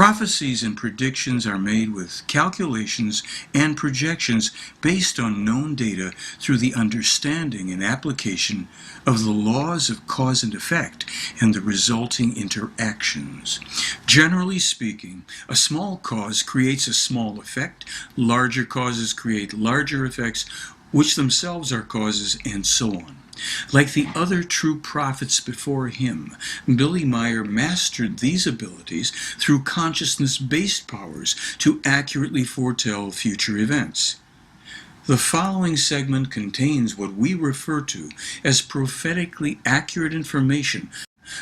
Prophecies and predictions are made with calculations and projections based on known data through the understanding and application of the laws of cause and effect and the resulting interactions. Generally speaking, a small cause creates a small effect, larger causes create larger effects, which themselves are causes, and so on. Like the other true prophets before him, Billy Meier mastered these abilities through consciousness-based powers to accurately foretell future events. The following segment contains what we refer to as prophetically accurate information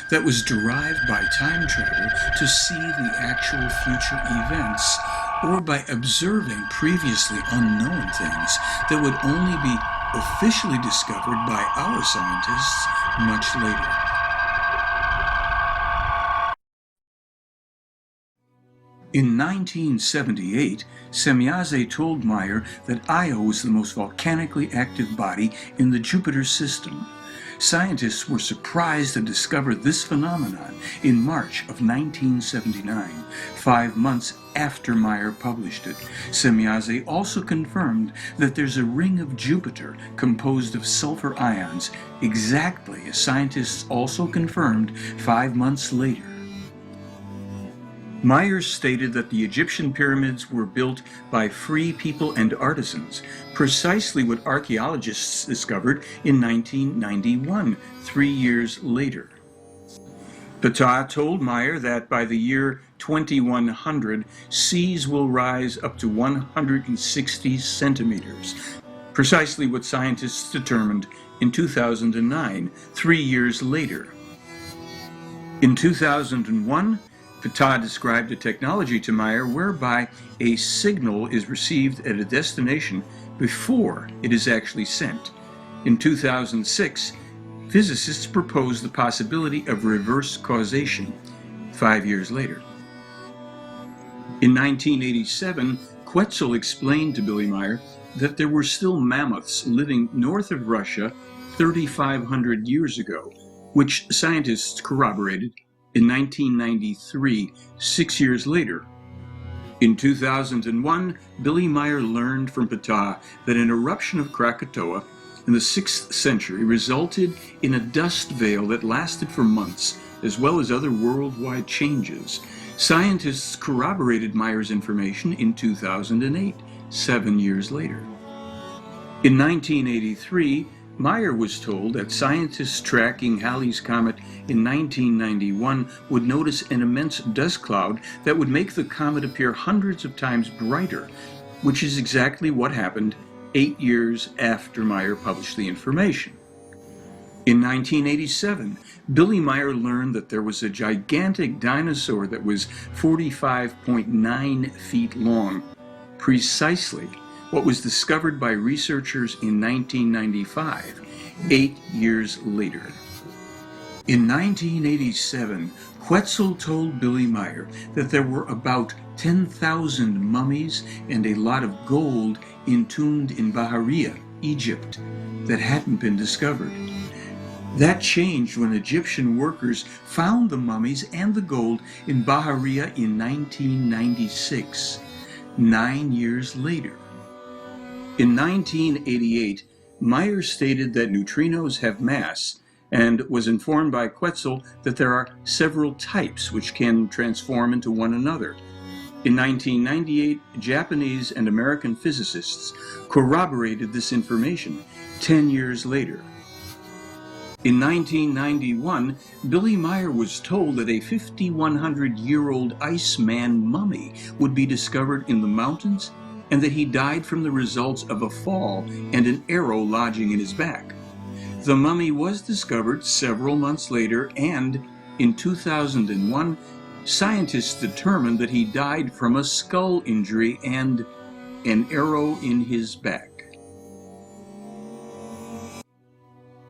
that was derived by time travel to see the actual future events, or by observing previously unknown things that would only be officially discovered by our scientists much later. In 1978, Semyaze told Meier that Io was the most volcanically active body in the Jupiter system. Scientists were surprised to discover this phenomenon in March of 1979, 5 months after Meier published it. Semyaze also confirmed that there's a ring of Jupiter composed of sulfur ions, exactly as scientists also confirmed 5 months later. Meier stated that the Egyptian pyramids were built by free people and artisans, precisely what archaeologists discovered in 1991, 3 years later. Ptah told Meier that by the year 2100, seas will rise up to 160 centimeters, precisely what scientists determined in 2009, 3 years later. In 2001, Ptah described a technology to Meier whereby a signal is received at a destination before it is actually sent. In 2006, physicists proposed the possibility of reverse causation 5 years later. In 1987, Quetzal explained to Billy Meier that there were still mammoths living north of Russia 3,500 years ago, which scientists corroborated in 1993, 6 years later. In 2001, Billy Meier learned from Ptah that an eruption of Krakatoa in the 6th century resulted in a dust veil that lasted for months, as well as other worldwide changes. Scientists corroborated Meier's information in 2008, 7 years later. In 1983, Meier was told that scientists tracking Halley's Comet in 1991 would notice an immense dust cloud that would make the comet appear hundreds of times brighter, which is exactly what happened 8 years after Meier published the information. In 1987, Billy Meier learned that there was a gigantic dinosaur that was 45.9 feet long, precisely what was discovered by researchers in 1995, 8 years later. In 1987, Quetzal told Billy Meier that there were about 10,000 mummies and a lot of gold entombed in Bahariya, Egypt, that hadn't been discovered. That changed when Egyptian workers found the mummies and the gold in Bahariya in 1996, 9 years later. In 1988, Meier stated that neutrinos have mass and was informed by Quetzal that there are several types which can transform into one another. In 1998, Japanese and American physicists corroborated this information 10 years later. In 1991, Billy Meier was told that a 5,100-year-old Iceman mummy would be discovered in the mountains and that he died from the results of a fall and an arrow lodging in his back. The mummy was discovered several months later, and in 2001, scientists determined that he died from a skull injury and an arrow in his back.